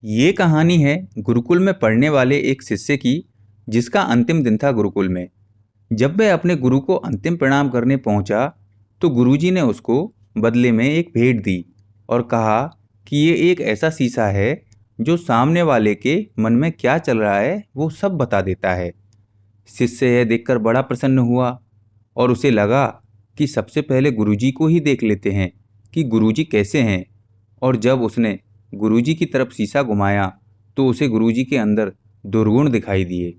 ये कहानी है गुरुकुल में पढ़ने वाले एक शिष्य की, जिसका अंतिम दिन था गुरुकुल में। जब वह अपने गुरु को अंतिम प्रणाम करने पहुंचा, तो गुरुजी ने उसको बदले में एक भेंट दी और कहा कि ये एक ऐसा शीशा है जो सामने वाले के मन में क्या चल रहा है वो सब बता देता है। शिष्य यह देखकर बड़ा प्रसन्न हुआ और उसे लगा कि सबसे पहले गुरुजी को ही देख लेते हैं कि गुरुजी कैसे हैं। और जब उसने गुरुजी की तरफ शीशा घुमाया, तो उसे गुरुजी के अंदर दुर्गुण दिखाई दिए।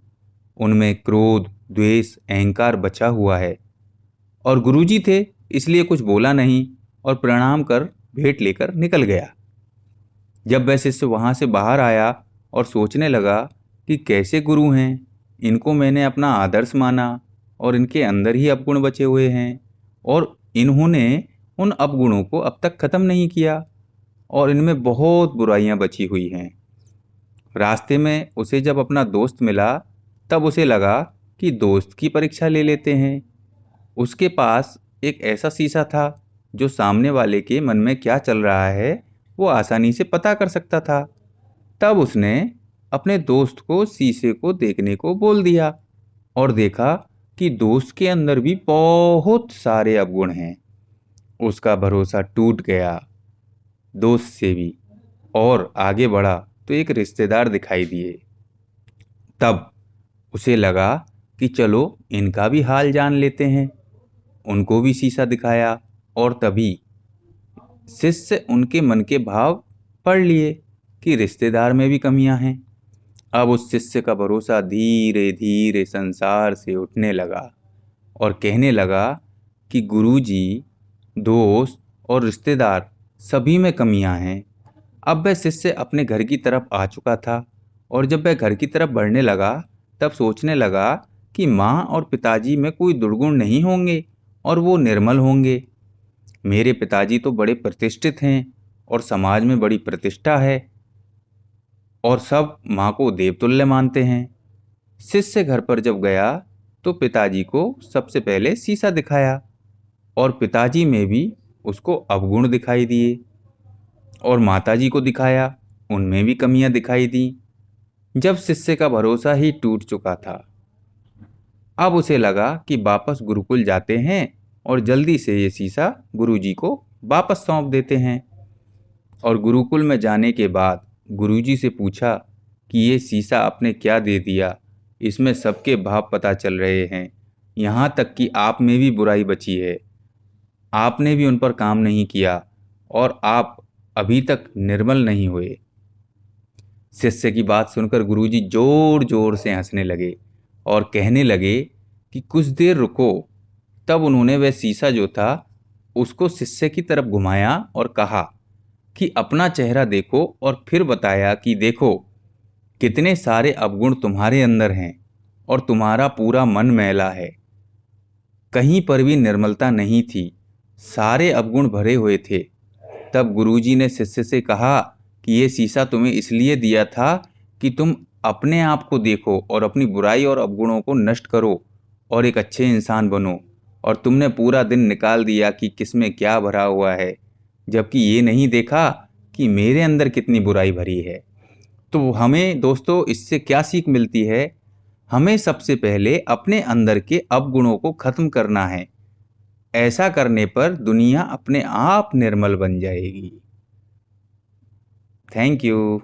उनमें क्रोध, द्वेष, अहंकार बचा हुआ है। और गुरुजी थे, इसलिए कुछ बोला नहीं और प्रणाम कर भेंट लेकर निकल गया। जब वह शिष्य वहां से बाहर आया और सोचने लगा कि कैसे गुरु हैं, इनको मैंने अपना आदर्श माना और इनके अंदर ही अवगुण बचे हुए हैं और इन्होंने उन अवगुणों को अब तक खत्म नहीं किया और इनमें बहुत बुराइयां बची हुई हैं। रास्ते में उसे जब अपना दोस्त मिला, तब उसे लगा कि दोस्त की परीक्षा ले लेते हैं। उसके पास एक ऐसा शीशा था जो सामने वाले के मन में क्या चल रहा है वो आसानी से पता कर सकता था। तब उसने अपने दोस्त को शीशे को देखने को बोल दिया और देखा कि दोस्त के अंदर भी बहुत सारे अवगुण हैं। उसका भरोसा टूट गया दोस्त से भी, और आगे बढ़ा तो एक रिश्तेदार दिखाई दिए। तब उसे लगा कि चलो इनका भी हाल जान लेते हैं। उनको भी शीशा दिखाया और तभी शिष्य उनके मन के भाव पढ़ लिए कि रिश्तेदार में भी कमियां हैं। अब उस शिष्य का भरोसा धीरे धीरे संसार से उठने लगा और कहने लगा कि गुरुजी, दोस्त और रिश्तेदार सभी में कमियां हैं। अब वह शिष्य अपने घर की तरफ आ चुका था और जब वह घर की तरफ बढ़ने लगा, तब सोचने लगा कि माँ और पिताजी में कोई दुर्गुण नहीं होंगे और वो निर्मल होंगे। मेरे पिताजी तो बड़े प्रतिष्ठित हैं और समाज में बड़ी प्रतिष्ठा है और सब माँ को देवतुल्य मानते हैं। शिष्य घर पर जब गया, तो पिताजी को सबसे पहले शीशा दिखाया और पिताजी में भी उसको अवगुण दिखाई दिए और माताजी को दिखाया, उनमें भी कमियां दिखाई दी। जब शिष्य का भरोसा ही टूट चुका था, अब उसे लगा कि वापस गुरुकुल जाते हैं और जल्दी से ये शीशा गुरुजी को वापस सौंप देते हैं। और गुरुकुल में जाने के बाद गुरुजी से पूछा कि ये शीशा आपने क्या दे दिया, इसमें सबके भाव पता चल रहे हैं, यहाँ तक कि आप में भी बुराई बची है। आपने भी उन पर काम नहीं किया और आप अभी तक निर्मल नहीं हुए। शिष्य की बात सुनकर गुरुजी जोर जोर से हंसने लगे और कहने लगे कि कुछ देर रुको। तब उन्होंने वह शीशा जो था उसको शिष्य की तरफ घुमाया और कहा कि अपना चेहरा देखो, और फिर बताया कि देखो कितने सारे अवगुण तुम्हारे अंदर हैं और तुम्हारा पूरा मन मैला है। कहीं पर भी निर्मलता नहीं थी, सारे अवगुण भरे हुए थे। तब गुरुजी ने शिष्य से कहा कि ये शीशा तुम्हें इसलिए दिया था कि तुम अपने आप को देखो और अपनी बुराई और अवगुणों को नष्ट करो और एक अच्छे इंसान बनो। और तुमने पूरा दिन निकाल दिया कि किसमें क्या भरा हुआ है, जबकि ये नहीं देखा कि मेरे अंदर कितनी बुराई भरी है। तो हमें दोस्तों इससे क्या सीख मिलती है? हमें सबसे पहले अपने अंदर के अवगुणों को खत्म करना है। ऐसा करने पर दुनिया अपने आप निर्मल बन जाएगी। Thank you.